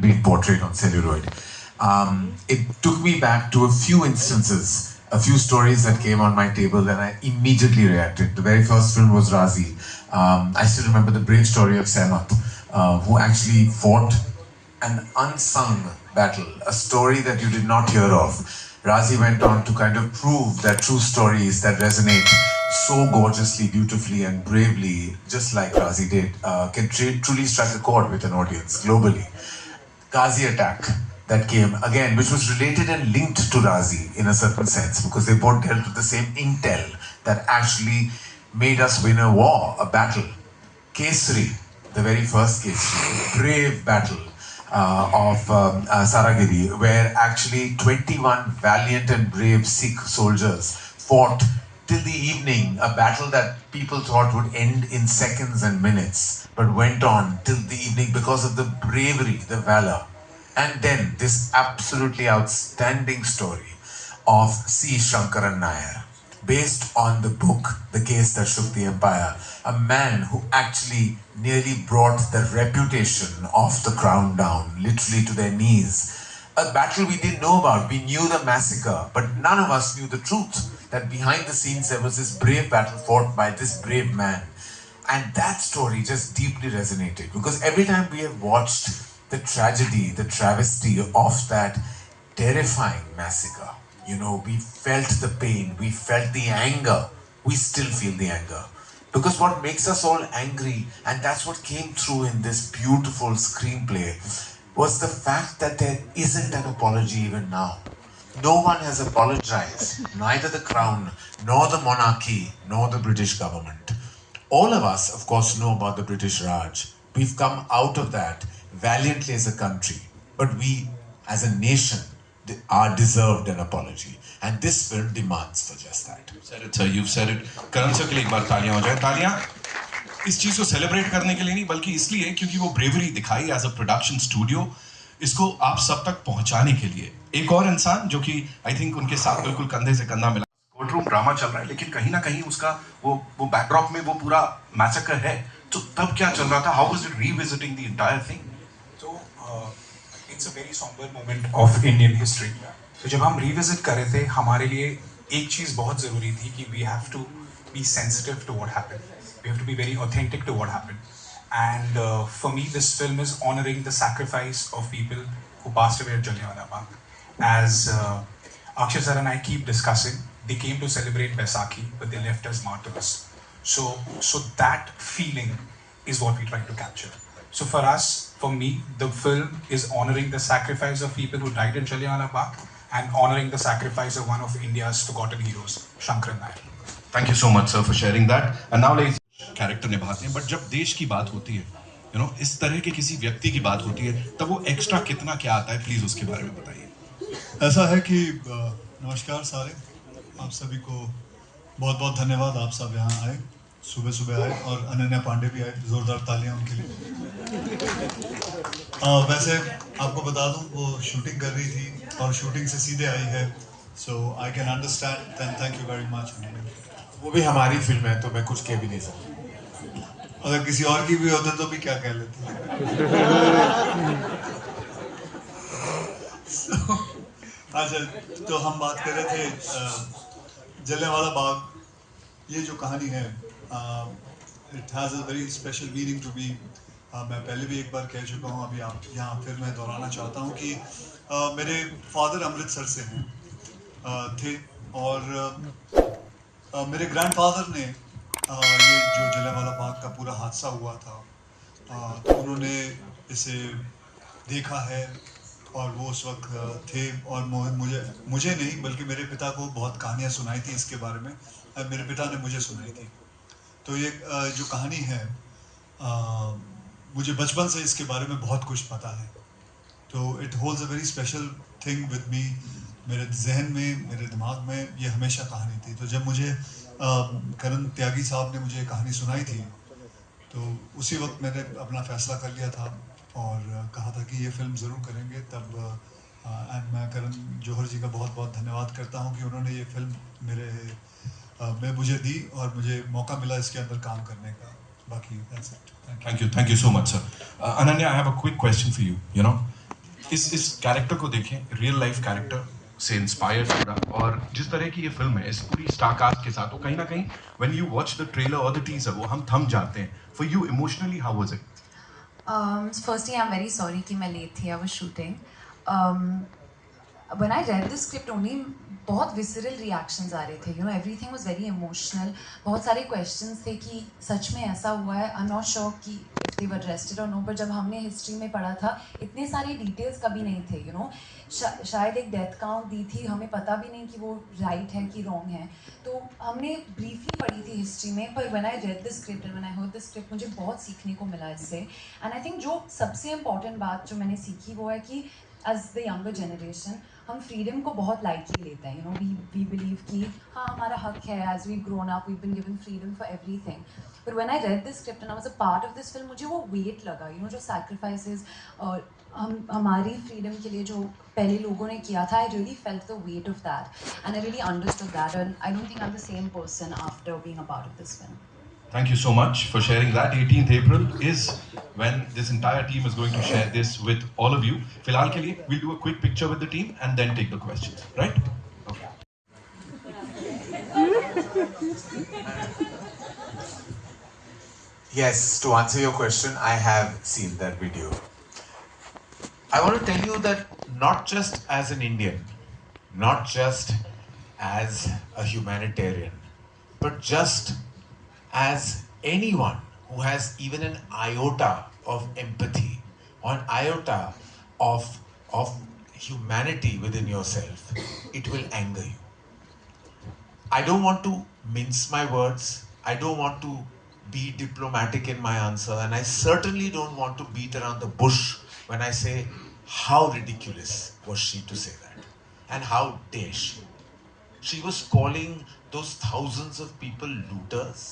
been portrayed on celluloid. It took me back to a few instances, a few stories that came on my table, and I immediately reacted. The very first film was Razi. I still remember the brave story of Sehmat, who actually fought an unsung battle, a story that you did not hear of. Razi went on to kind of prove that true stories that resonate so gorgeously, beautifully, and bravely, just like Razi did, can truly strike a chord with an audience globally. Ghazi attack that came again, which was related and linked to Razi in a certain sense, because they both dealt with the same intel that actually made us win a war, a battle. Kesari, the very first Kesari, brave battle of Saragiri, where actually 21 valiant and brave Sikh soldiers fought till the evening, a battle that people thought would end in seconds and minutes, but went on till the evening because of the bravery, the valor. And then this absolutely outstanding story of C. Shankaran Nair, based on the book The Case That Shook the Empire, a man who actually nearly brought the reputation of the crown down, literally to their knees. A battle we didn't know about. We knew the massacre, but none of us knew the truth, that behind the scenes there was this brave battle fought by this brave man. And that story just deeply resonated, because every time we have watched the tragedy, the travesty of that terrifying massacre, you know, we felt the pain, we felt the anger, we still feel the anger. Because what makes us all angry, and that's what came through in this beautiful screenplay, was the fact that there isn't an apology even now. No one has apologized, neither the crown, nor the monarchy, nor the British government. All of us, of course, know about the British Raj. We've come out of that valiantly as a country, but we, as a nation, are deserved an apology. And this film demands for just that. You said it, sir. You've said it. Karan sir के लिए एक बार तालियां हो जाए. तालियां इस चीज को सेलिब्रेट करने के लिए नहीं, बल्कि इसलिए क्योंकि वो ब्रेवरी दिखाई एज अ प्रोडक्शन स्टूडियो, इसको आप सब तक पहुंचाने के लिए. एक और इंसान जो कि आई थिंक उनके साथ बिल्कुल कंधे से कंधा मिला. कोर्ट रूम ड्रामा चल रहा है, लेकिन कहीं ना कहीं उसका वो बैकड्रॉप में वो पूरा मैसेकर है. तो तब क्या चल रहा था? How was it revisiting the entire thing? तो it's a very sombre moment of Indian history. तो जब हम रिविजिट कर रहे थे, हमारे लिए एक चीज़ बहुत ज़रूरी थी कि we have to be sensitive to what happened. We have to be very authentic to what happened. And for me, this film is honoring the sacrifice of people who passed away at Jallianwala Bagh. As Akshay sir and I keep discussing, they came to celebrate Baisakhi, but they left as martyrs. So that feeling is what we try to capture. So for us, for me, the film is honoring the sacrifice of people who died at Jallianwala Bagh and honoring the sacrifice of one of India's forgotten heroes, Shankaran Nair. Thank you so much, sir, for sharing that. And now, ladies, character निभाते हैं, but जब देश की बात होती है, you know, इस तरह के किसी व्यक्ति की बात होती है, तब वो एक्स्ट्रा कितना क्या आता है, प्लीज उसके बारे में बताइए. ऐसा है कि नमस्कार सारे, आप सभी को बहुत बहुत धन्यवाद. आप सब यहाँ आए, सुबह सुबह आए, और अनन्या पांडे भी आए. जोरदार तालियां उनके लिए. वैसे आपको बता दूं, वो शूटिंग कर रही थी और शूटिंग से सीधे आई है, so I can understand. Thank you very much. वो भी हमारी फिल्म है, तो मैं कुछ कह भी नहीं सकता. अगर किसी और की भी होते तो भी क्या कह लेते. अच्छा, तो हम बात कर रहे थे जलियांवाला बाग. ये जो कहानी है, it has a very special meaning to me. मैं पहले भी एक बार कह चुका हूँ, अभी आप यहाँ फिर मैं दोहराना चाहता हूँ कि मेरे फादर अमृतसर से हैं, थे, और मेरे ग्रैंडफादर ने ये जो जलियांवाला बाग का पूरा हादसा हुआ था, तो उन्होंने इसे देखा है, और वो उस वक्त थे, और मुझे नहीं बल्कि मेरे पिता को बहुत कहानियाँ सुनाई थी इसके बारे में. मेरे पिता ने मुझे सुनाई थी. तो ये जो कहानी है, मुझे बचपन से इसके बारे में बहुत कुछ पता है. तो it holds a very special thing with me. मेरे जहन में, मेरे दिमाग में ये हमेशा कहानी थी. तो जब मुझे करण त्यागी साहब ने मुझे कहानी सुनाई थी, तो उसी वक्त मैंने अपना फ़ैसला कर लिया था और कहा था कि ये फ़िल्म ज़रूर करेंगे. तब एंड मैं करण जौहर जी का बहुत बहुत धन्यवाद करता हूँ कि उन्होंने ये फ़िल्म में मुझे दी और मुझे मौका मिला इसके अंदर काम करने का. बाकी that's it. Thank you so much, sir. Ananya, I have a quick question for you. You know, इस कैरेक्टर को देखें, रियल लाइफ कैरेक्टर से इंस्पायर्ड पूरा, और जिस तरह की ये फिल्म है इस पूरी स्टार कास्ट के साथ, वो कहीं ना कहीं when you watch the trailer और द टीजर वो हम थम जाते हैं. For you emotionally how was it? Firstly, I'm very sorry कि मैं late थी. I was shooting. When I read the script only, बहुत visceral reactions आ रहे थे. You know, everything was very emotional. बहुत सारे questions थे कि सच में ऐसा हुआ है. I'm not sure कि if they were arrested or no. पर जब हमने history में पढ़ा था, इतने सारे details कभी नहीं थे. You know, शायद एक death count दी थी. हमें पता भी नहीं कि वो right है कि wrong है. तो हमने briefly पढ़ी थी history में. पर when I read the script and when I heard the script, मुझे बहुत सीखने को मिला इससे. And I think जो सबसे important बात जो मैंने सीखी वो है कि as the younger generation, हम फ्रीडम को बहुत लाइटली लेते हैं. यू नो, वी बिलीव कि हाँ हमारा हक है. As we grown up we been given freedom for everything. But when I read this script and I was a part of this film, मुझे वो वेट लगा. यू नो, जो sacrifices और हमारी फ्रीडम के लिए जो पहले लोगों ने किया था, I really felt the weight of that and I really understood that. And I don't think I am the same person after being a part of this film. Thank you so much for sharing that. 18th April is when this entire team is going to share this with all of you. Filhal ke liye, we'll do a quick picture with the team and then take the questions, right? Okay. Yes, to answer your question, I have seen that video. I want to tell you that not just as an Indian, not just as a humanitarian, but just as anyone who has even an iota of empathy or an iota of humanity within yourself, it will anger you. I don't want to mince my words. I don't want to be diplomatic in my answer, and I certainly don't want to beat around the bush when I say how ridiculous was she to say that, and how dare she. She was calling those thousands of people looters.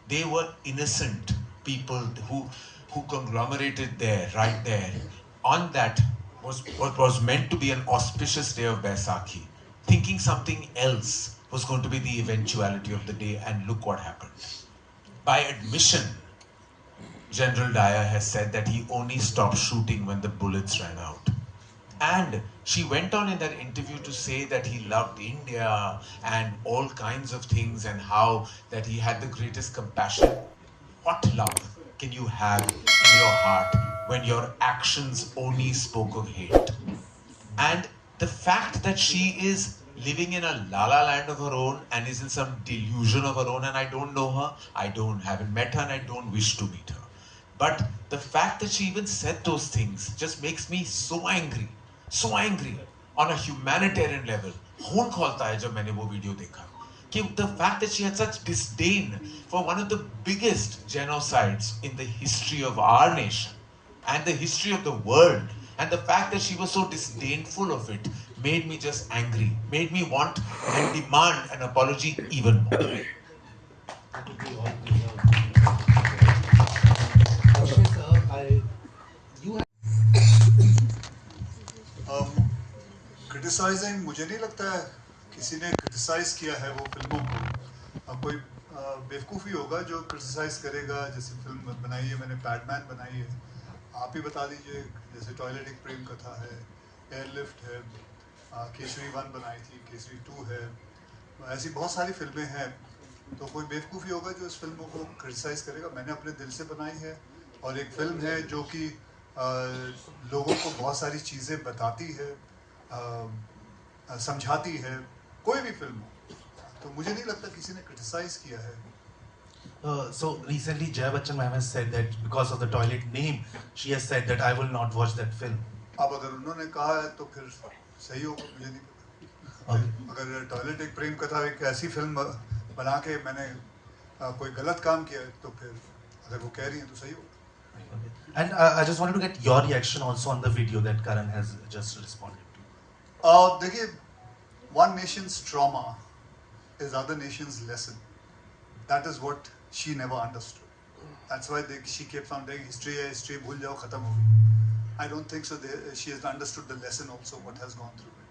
They were innocent people who conglomerated there, right there. On that was what was meant to be an auspicious day of Baisakhi, thinking something else was going to be the eventuality of the day, and look what happened. By admission, General Dyer has said that he only stopped shooting when the bullets ran out. And she went on in that interview to say that he loved India and all kinds of things, and how that he had the greatest compassion. What love can you have in your heart when your actions only spoke of hate? And the fact that she is living in a la-la land of her own and is in some delusion of her own, and I don't know her, haven't met her, and I don't wish to meet her. But the fact that she even said those things just makes me so angry on a humanitarian level. खून खोलता है जब मैंने वो video देखा कि the fact that she had such disdain for one of the biggest genocides in the history of our nation and the history of the world, and the fact that she was so disdainful of it made me just angry, made me want and demand an apology even more. Criticising, मुझे नहीं लगता है किसी ने criticise किया है वो फिल्मों को. कोई बेवकूफ़ी होगा जो क्रिटिसाइज करेगा. जैसे फिल्म बनाई है मैंने, पैडमैन बनाई है, आप ही बता दीजिए. जैसे टॉयलेट एक प्रेम कथा है, एयरलिफ्ट है, केसरी 1 बनाई थी, केसरी 2 है, ऐसी बहुत सारी फिल्में हैं. तो कोई बेवकूफ़ी होगा जो इस फिल्मों को क्रिटिसाइज करेगा. मैंने अपने दिल से बनाई है, और एक फिल्म है जो कि लोगों को बहुत सारी चीज़ें बताती है, समझाती है. कोई भी फिल्म हो, तो मुझे नहीं लगता किसी ने क्रिटिसाइज किया है. So recently Jaya Bachchan ma'am has said that because of the toilet name, she has said that I will not watch that film. अब अगर उन्होंने कहा है तो फिर सही होगा, मुझे नहीं पता. अगर टॉयलेट एक प्रेम कथा एक ऐसी फिल्म बना के मैंने कोई गलत काम किया है, तो फिर अगर वो कह रही हैं तो सही होगा. And I just wanted to get your reaction also on the video that Karan has just responded to. देखिए, one nation's trauma is other nation's lesson. That is what she never understood. That's why she kept on saying history है, history भूल जाओ, खत्म हो गई. I don't think so. She has understood the lesson also, what has gone through it.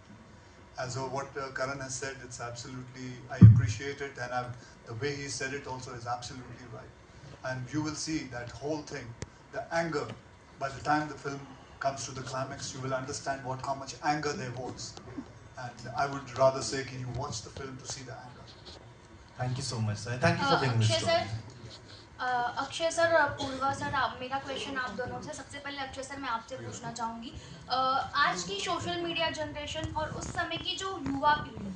As what Karan has said, it's absolutely, I appreciate it, and the way he said it also is absolutely right. And you will see that whole thing, the anger, by the time the film comes to the climax, you will understand how much anger there was. And I would rather say that you watch the film to see the anger. Thank you so much, sir. Thank you for bringing this story. Akshay sir, Purva sir, आप मेरा question आप दोनों से, सबसे पहले Akshay sir मैं आपसे पूछना चाहूँगी, आज की सोशल मीडिया जनरेशन और उस समय की जो युवा पीढ़ी है,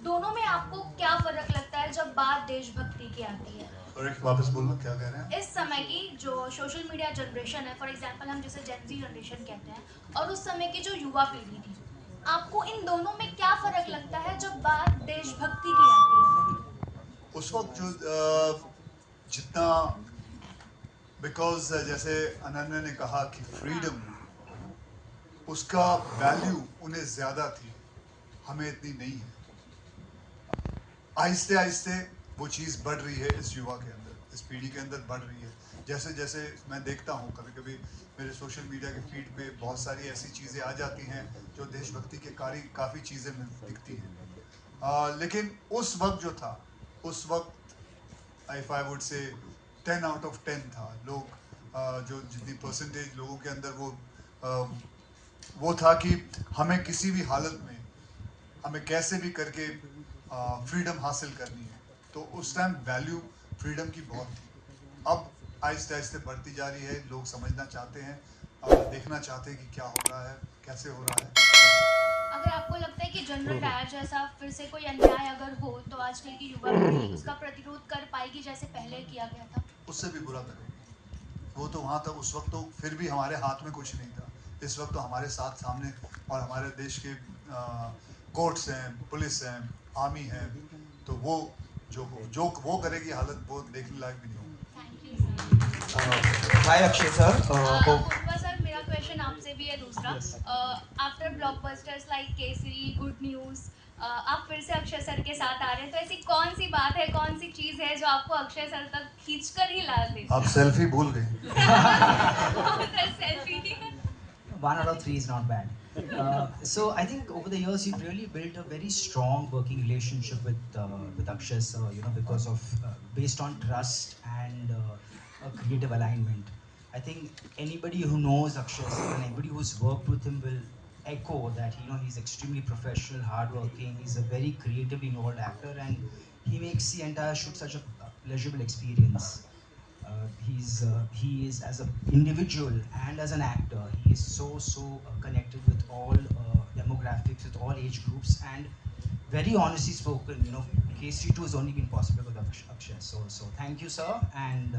दोनों में आपको क्या फ़र्क लगता है जब बात देशभक्ति की आती है? और एक वापस बोलना, क्या कह रहे हैं? इस समय की जो सोशल मीडिया जनरेशन है, फॉर एग्जांपल हम जिसे जेन ज़ी जनरेशन कहते हैं, और उस समय की जो युवा पीढ़ी थी, आपको इन दोनों में क्या फ़र्क लगता है जब बात देशभक्ति की आती है? उस वक्त जो जितना, बिकॉज जैसे अनन्या ने कहा कि फ्रीडम, उसका वैल्यू उन्हें ज़्यादा थी, हमें इतनी नहीं है। आहिस्ते आहिस्ते वो चीज़ बढ़ रही है इस युवा के अंदर, इस पीढ़ी के अंदर बढ़ रही है। जैसे जैसे मैं देखता हूँ, कभी कभी मेरे सोशल मीडिया के फीड पे बहुत सारी ऐसी चीज़ें आ जाती हैं जो देशभक्ति के काफ़ी चीज़ें दिखती हैं, लेकिन उस वक्त जो था, उस वक्त if I would say 10 out of 10 था। लोग जो जितनी परसेंटेज लोगों के अंदर वो था कि हमें किसी भी हालत में, हमें कैसे भी करके फ्रीडम हासिल करनी है। तो उस टाइम वैल्यू फ्रीडम की बहुत थी। अब आहिस्ते आहिस्ते बढ़ती जा रही है, लोग समझना चाहते हैं, देखना चाहते हैं कि क्या हो रहा है, कैसे हो रहा है। अगर आपको लगता है कि जनरल डायर जैसा फिर से कोई अन्याय अगर हो, तो आजकल की युवा पीढ़ी उसका प्रतिरोध कर पाएगी जैसे पहले किया गया था? उससे भी बुरा करेगी। वो तो वहाँ तक, उस वक्त तो फिर भी हमारे हाथ में कुछ नहीं था। इस वक्त तो हमारे साथ सामने, और हमारे देश के कोर्ट्स हैं, पुलिस हैं, आर्मी है, तो वो जो वो करेगी हालत, वो देखने लायक भी नहीं होगी। हाय अक्षय सर। पूर्वा सर, मेरा क्वेश्चन आपसे भी है दूसरा। After blockbusters like Kesari, good news, आप फिर से अक्षय सर के साथ आ रहे हैं, तो ऐसी कौन सी बात है, कौन सी चीज़ है जो आपको अक्षय सर तक खींचकर ही ला दे? आप सेल्फी भूल गए। Selfie. 1 out of 3 is not bad. So I think over the years you've really built a very strong working relationship with Akshay sir, you know, because of based on trust and a creative alignment. I think anybody who knows Akshay sir and anybody who's worked with him will echo that, you know, he's extremely professional, hardworking, he's a very creatively involved actor, and he makes the entire shoot such a pleasurable experience. He is as an individual and as an actor, he is so connected with all demographics, with all age groups, and very honestly spoken, you know, Kesari 2 has only been possible with Akshay. So thank you, sir, and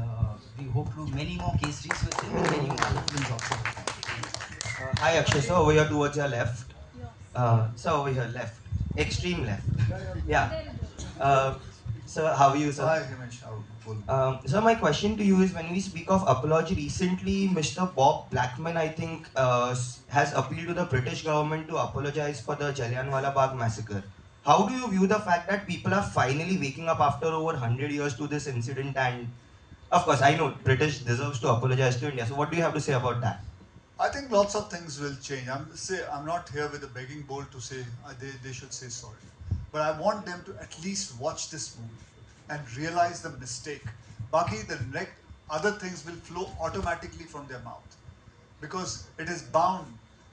we hope to do many more Kesaris with him and many more other films also. Hi Akshay sir, over here towards your left. Sir, over here left, extreme left. Yeah. Sir, how are you, sir? Hi Himesh, Sir, my question to you is, when we speak of apology, recently Mr. Bob Blackman, I think, has appealed to the British government to apologize for the Jallianwala Bagh massacre. How do you view the fact that people are finally waking up after over 100 years to this incident? And of course, I know British deserves to apologize to India. So what do you have to say about that? I think lots of things will change. I'm not here with a begging bowl to say they should say sorry. But I want them to at least watch this movie and realize the mistake. Baki, the other things will flow automatically from their mouth. Because it is bound,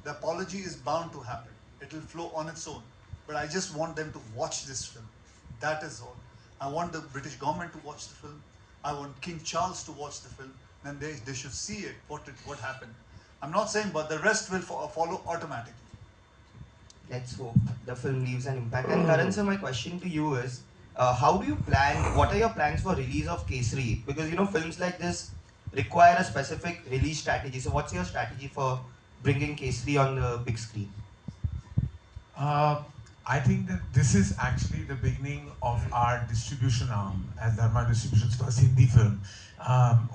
the apology is bound to happen. It will flow on its own. But I just want them to watch this film. That is all. I want the British government to watch the film. I want King Charles to watch the film. And they should see it, what happened. I'm not saying, but the rest will follow automatically. Let's hope the film leaves an impact. And Karan sir, my question to you is, how do you plan, what are your plans for release of Kesari? Because, you know, films like this require a specific release strategy. So what's your strategy for bringing Kesari on the big screen? I think that this is actually the beginning of our distribution arm, as Dharma Distribution's first Hindi film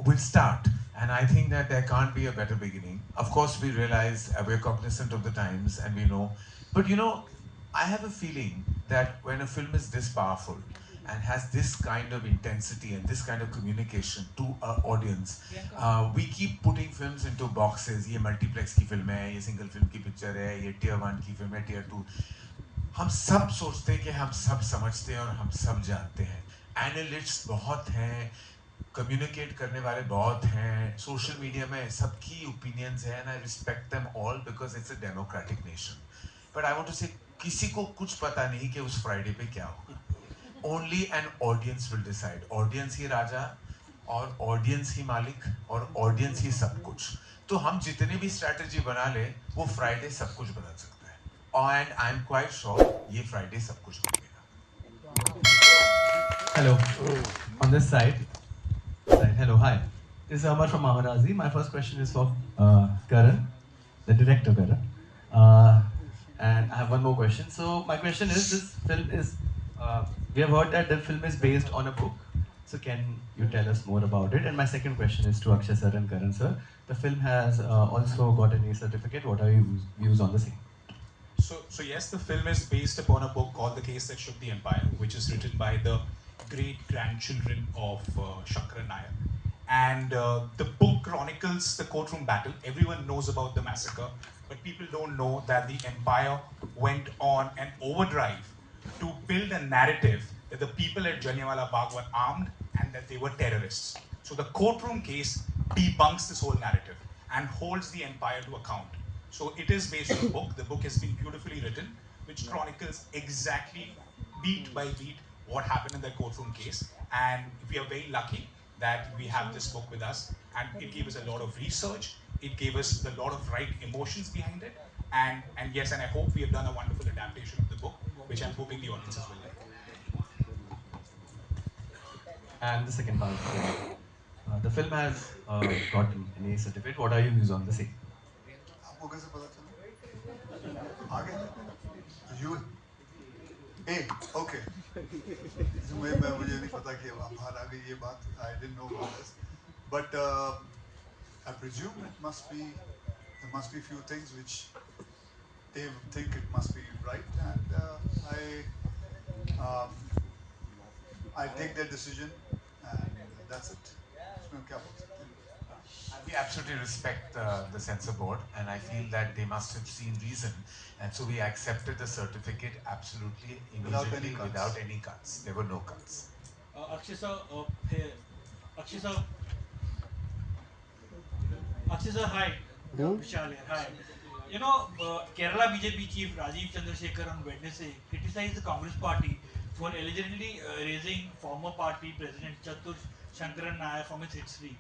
will start. And I think that there can't be a better beginning. Of course, we realize we're cognizant of the times and we know. But you know, I have a feeling that when a film is this powerful and has this kind of intensity and this kind of communication to our audience, we keep putting films into boxes. ये multiplex की film है, ये single film की picture है, ये tier 1 की film है, tier 2. हम सब सोचते हैं कि हम सब समझते हैं और हम सब जानते हैं. Analysts बहुत हैं, कम्युनिकेट करने वाले बहुत हैं, सोशल मीडिया में सबकी ओपिनियंस हैं, and I respect them all because it's a democratic nation. But I want to say किसी को कुछ पता नहीं कि उस फ्राइडे पे क्या होगा. Only an audience will decide. Audience ही राजा और ऑडियंस ही मालिक और ऑडियंस ही सब कुछ. तो हम जितने भी स्ट्रैटेजी बना ले वो फ्राइडे सब कुछ बदल सकता है. And I am quite sure ये फ्राइडे सब कुछ बदलेगा. Hello, on this side. Hello, hi. This is Amar from Maharazi. My first question is for Karan, the director Karan. And I have one more question. So my question is, this film is, we have heard that the film is based on a book. So can you tell us more about it? And my second question is to Akshay sir and Karan sir. The film has also got an A certificate. What are your views on the same? So yes, the film is based upon a book called The Case That Shook the Empire, which is written by the great-grandchildren of Shankara Nair. And the book chronicles the courtroom battle. Everyone knows about the massacre, but people don't know that the empire went on an overdrive to build a narrative that the people at Jallianwala Bagh were armed and that they were terrorists. So the courtroom case debunks this whole narrative and holds the empire to account. So it is based on a book. The book has been beautifully written, which chronicles exactly, beat by beat, what happened in that courtroom case. And we are very lucky that we have this book with us, and it gave us a lot of research. It gave us a lot of right emotions behind it, and yes, and I hope we have done a wonderful adaptation of the book, which I'm hoping the audiences will like. And the second part of the film. The film has got an A certificate. What are your views on the same? आपको कैसे पता चला? आगे U A okay. मुझे नहीं पता कि बाहर आ गई ये बात. I didn't know about this, but I presume it must be, there must be few things which they think it must be right, and I take their decision, and that's it. उसमें क्या बोल सकते हैं? We absolutely respect the censor board, and I feel that they must have seen reason, and so we accepted the certificate absolutely immediately without any cuts. There were no cuts. Akshay sir, hi. Vishal here. Hi. You know, Kerala BJP chief Rajiv Chandrasekhar on Wednesday criticized the Congress party for allegedly raising former party president Chatur Shankaran Nair from its history.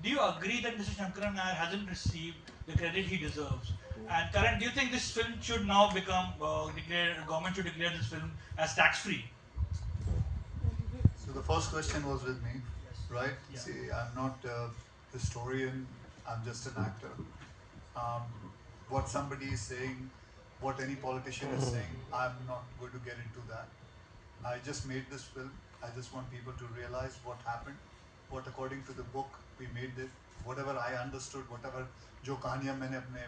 Do you agree that Mr. Shankaran Nair hasn't received the credit he deserves? And Karan, do you think this film should now become government should declare this film as tax-free? So the first question was with me, right? Yeah. See, I'm not a historian. I'm just an actor. What somebody is saying, what any politician is saying, I'm not going to get into that. I just made this film. I just want people to realize what happened, what according to the book we made it, whatever I understood, whatever जो कहानियाँ मैंने अपने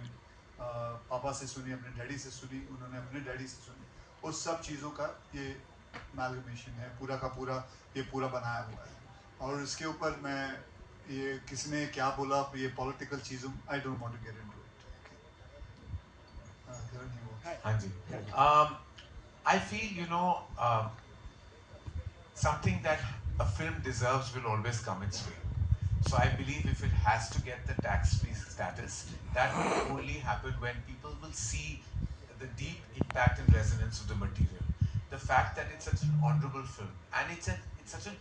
पापा से सुनी, अपने daddy से सुनी, उन्होंने अपने डैडी से सुनी, उस सब चीज़ों का ये amalgamation है, पूरा का पूरा ये पूरा बनाया हुआ है. और इसके ऊपर मैं ये किसने क्या बोला ये political चीज़ों, I don't want to get into it. हाँ जी. I feel, you know, something that a film deserves will always come its way. So I believe if it has to get the tax-free status, that will only happen when people will see the deep impact and resonance of the material. The fact that it's such an honorable film, and it's such an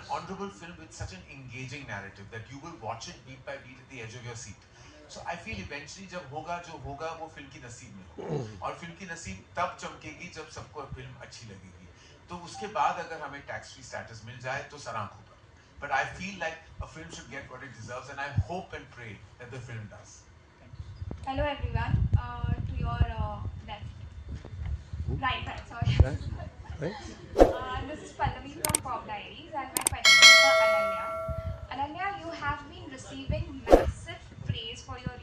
honorable film with such an engaging narrative that you will watch it beat by beat at the edge of your seat. So I feel eventually जब होगा जो होगा वो film की नसीब में होगा, और फिल्म की नसीब तब चमकेगी जब सबको फिल्म अच्छी लगेगी. तो उसके बाद अगर हमें टैक्स फ्री स्टेटस मिल जाए तो सराहना होगा. But I feel like a film should get what it deserves, and I hope and pray that the film does. Hello everyone. To your left. Right, sorry. This is Pallavi from Pop Diaries, and my question is for Ananya. Ananya, you have been receiving massive praise for your